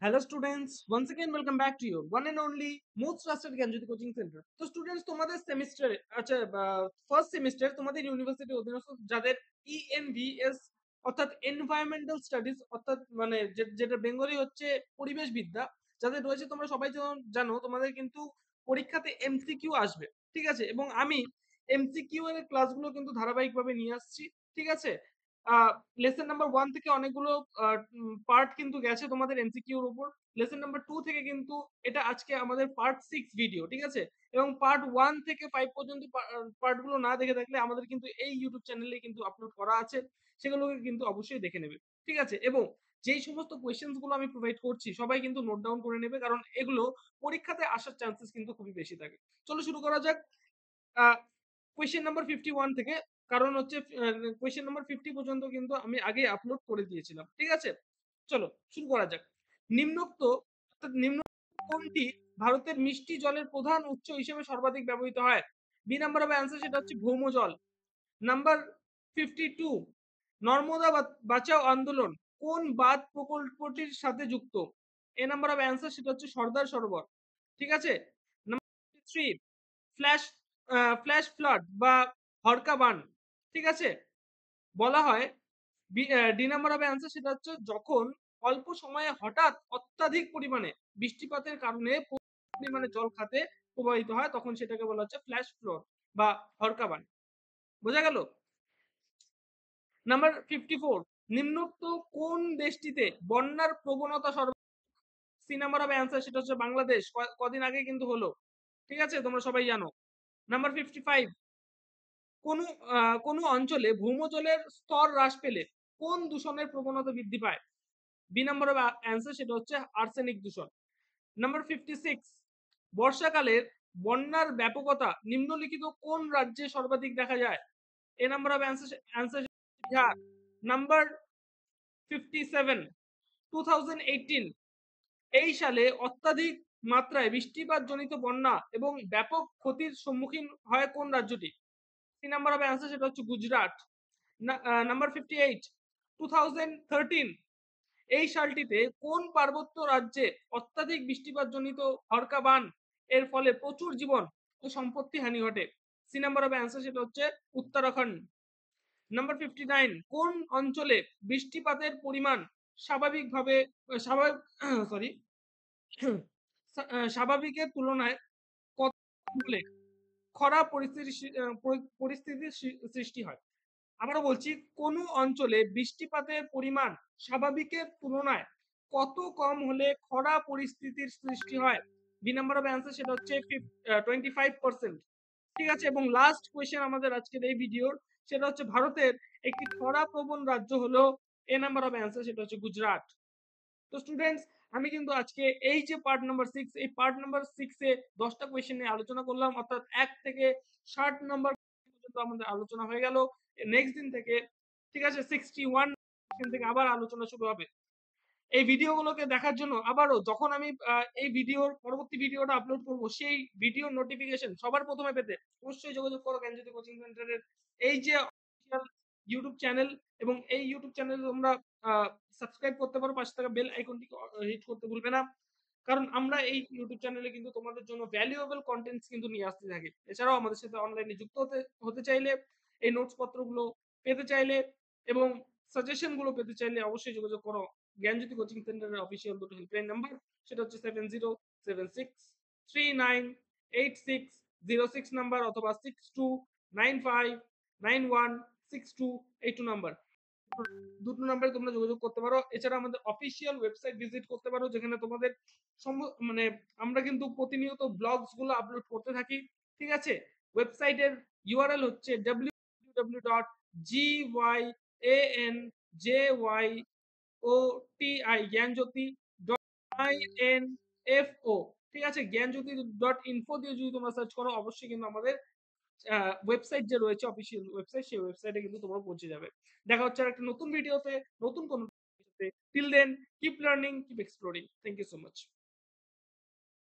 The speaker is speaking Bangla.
Hello students, once again welcome back to your one and only most trusted Gyanjyoti coaching centre. তো স্টুডেন্টস তোমাদের সেমিস্টারে ফার্স্ট সেমিস্টার তোমাদের ইউনিভার্সিটি অধীনস্থ যাদের ENVS অর্থাৎ এনভায়রনমেন্টাল স্টাডিজ অর্থাৎ মানে যেটা বেঙ্গলি হচ্ছে পরিবেশ বিদ্যা যাদের রয়েছে, তোমরা সবাই জানো তোমাদের কিন্তু পরীক্ষাতে এমসিকিউ আসবে, ঠিক আছে? এবং আমি এমসিকিউ এর ক্লাসগুলো কিন্তু ধারাবাহিকভাবে নিয়ে আসছি, ঠিক আছে? লেসন নাম্বার 1 থেকে অনেকগুলো পার্ট কিন্তু গেছে তোমাদের এমসিকিউ এর উপর। লেসন নাম্বার 2 থেকে কিন্তু এটা আজকে আমাদের পার্ট 6 ভিডিও, ঠিক আছে? এবং পার্ট 1 থেকে 5 পর্যন্ত পার্টগুলো না দেখে থাকলে আমাদের কিন্তু এই ইউটিউব চ্যানেলে কিন্তু আপলোড করা আছে, সেগুলোকে কিন্তু অবশ্যই দেখে নেবে, ঠিক আছে? এবং যেই সমস্ত কোয়েশ্চেন্স গুলো আমি প্রোভাইড করছি সবাই কিন্তু নোট ডাউন করে নেবে, কারণ এগুলো পরীক্ষাতে আসার চান্সেস কিন্তু খুবই বেশি থাকে। চলো শুরু করা যাক। কোয়েশ্চেন নাম্বার 51 থেকে, কারণ হচ্ছে কোয়েশ্চেন নাম্বার 50 পর্যন্ত কিন্তু আমি আগে আপলোড করে দিয়েছিলাম, ঠিক আছে? চলো শুরু করা যাক। নিম্নোক্ত নিম্ন কোনটি ভারতের মিষ্টি জলের প্রধান উৎস হিসেবে সর্বাধিক ব্যবহৃত হয়? বি নাম্বার অফ অ্যান্সার সেটা হচ্ছে ভৌমজল। নাম্বার 52, নর্মদা বাঁচাও আন্দোলন কোন বাঁধ প্রকল্পটির সাথে যুক্ত? এ নাম্বার অফ অ্যান্সার সেটা হচ্ছে সর্দার সরোবর, ঠিক আছে? নাম্বার 53, ফ্ল্যাশ ফ্ল্যাশ ফ্লাড বা হরকা বান, ঠিক আছে? বলা হয় ডি নাম্বার অফ অ্যান্সার সেটা হচ্ছে যখন অল্প সময়ে হঠাৎ অত্যাধিক পরিমাণে বৃষ্টিপাতের কারণে পরিমাণে জল খাতে প্রবাহিত হয়, তখন সেটাকে বলা হচ্ছে ফ্ল্যাশ ফ্লড বা হরকা বান। বোঝা গেল? নাম্বার 54, নিম্নোক্ত কোন দেশটিতে বন্যার প্রবণতা সি নাম্বার অফ অ্যান্সার সেটা হচ্ছে বাংলাদেশ। কদিন আগে কিন্তু হলো, ঠিক আছে? তোমরা সবাই জানো। নাম্বার 55, কোন কোন অঞ্চলে ভৌমজলের স্তর হ্রাস পেলে কোন দূষণের প্রবণতা বৃদ্ধি পায়? বি নাম্বার অফ অ্যান্সার সেটা হচ্ছে আর্সেনিক দূষণ। নাম্বার 56, বর্ষাকালের বন্যার ব্যাপকতা নিম্নলিখিত কোন রাজ্যে সর্বাধিক দেখা যায়? A number of answer Bihar. Number 57, 2018 এই সালে অত্যাধিক মাত্রায় বৃষ্টিপাত জনিত বন্যা এবং ব্যাপক ক্ষতির সম্মুখীন হয় কোন রাজ্যটি? সি নাম্বার অফ অ্যান্সার সেটা হচ্ছে গুজরাট। নাম্বার 58, 2013 এই সালটিতে কোন পার্বত্য রাজ্যে অত্যাধিক বৃষ্টিপাত জনিত হরকা বান এর ফলে প্রচুর জীবন ও সম্পত্তি হানি ঘটে? সি নাম্বার অফ অ্যান্সার সেটা হচ্ছে উত্তরাখণ্ড। নাম্বার 59, কোন অঞ্চলে বৃষ্টিপাতের পরিমাণ স্বাভাবিকভাবে স্বাভাবিক সরি স্বাভাবিকের তুলনায় কত হলে খরা পরিস্থিতির সৃষ্টি হয়? আবারও বলছি, কোন অঞ্চলে বৃষ্টিপাতের পরিমাণ স্বাভাবিকের তুলনায় কত কম হলে খরা পরিস্থিতির সৃষ্টি হয়? বি নাম্বার অফ অ্যান্সার সেটা হচ্ছে 25%, ঠিক আছে? এবং লাস্ট কোয়েশ্চেন আমাদের আজকের এই ভিডিওর সেটা হচ্ছে ভারতের একটি খরা প্রবণ রাজ্য হলো, এ নাম্বার অফ অ্যান্সার সেটা হচ্ছে গুজরাট। তো স্টুডেন্টস, আমি কিন্তু আজকে এই যে পার্ট নাম্বার 6, এই পার্ট নাম্বার 6 এ 10টা কোয়েশ্চেন নিয়ে আলোচনা করলাম, অর্থাৎ 1 থেকে 60 নাম্বার পর্যন্ত আমাদের আলোচনা হয়ে গেল। নেক্সট দিন থেকে, ঠিক আছে, 61 কোয়েশ্চেন থেকে আবার আলোচনা শুরু হবে। এই ভিডিওগুলোকে দেখার জন্য আবারও যখন আমি এই ভিডিওর পরবর্তী ভিডিওটা আপলোড করব, সেই ভিডিওর নোটিফিকেশন সবার প্রথমে পেতে অবশ্যই যোগাযোগ করো জ্ঞানজ্যোতি কোচিং সেন্টারের এই যে অফিশিয়াল ইউটিউব চ্যানেল, এবং এই ইউটিউব চ্যানেলে তোমরা সাবস্ক্রাইব করতে পারো, পাশে থাকা বেল আইকনটি হিট করতে ভুলবে না, কারণ আমরা এই ইউটিউব চ্যানেলে কিন্তু তোমাদের জন্য ভ্যালুয়েবল কন্টেন্টস কিন্তু নিয়ে আসতে থাকি। এছাড়াও আমাদের সাথে অনলাইনে যুক্ত হতে চাইলে, এই নোটস পত্রগুলো পেতে চাইলে এবং সাজেশন গুলো পেতে চাইলে অবশ্যই যোগাযোগ করো জ্ঞানজ্যোতি কোচিং সেন্টারের অফিসিয়াল দুটো হেল্পলাইন নাম্বার, সেটা হচ্ছে 7076398606 নাম্বার অথবা 6295916282 নাম্বার। দুটো নাম্বারে তোমরা যোগাযোগ করতে পারো। এছাড়া আমাদের অফিসিয়াল ওয়েবসাইট ভিজিট করতে পারো, যেখানে তোমাদের মানে আমরা কিন্তু প্রতিনিয়ত ব্লগস গুলো আপলোড করতে থাকি, ঠিক আছে? ওয়েবসাইটের ইউআরএল হচ্ছে www.gyanjoti জ্ঞানজ্যোতি.info, ঠিক আছে? জ্ঞানজ্যোতি.info দিয়ে যদি তোমরা সার্চ করো, অবশ্যই কিন্তু আমাদের ওয়েবসাইট যে রয়েছে অফিসিয়াল ওয়েবসাইট, সেই ওয়েবসাইটে কিন্তু তোমরা পৌঁছে যাবে। দেখা হচ্ছে আর একটা নতুন ভিডিওতে, নতুন কোনো till then, keep learning, keep exploring. Thank you so much.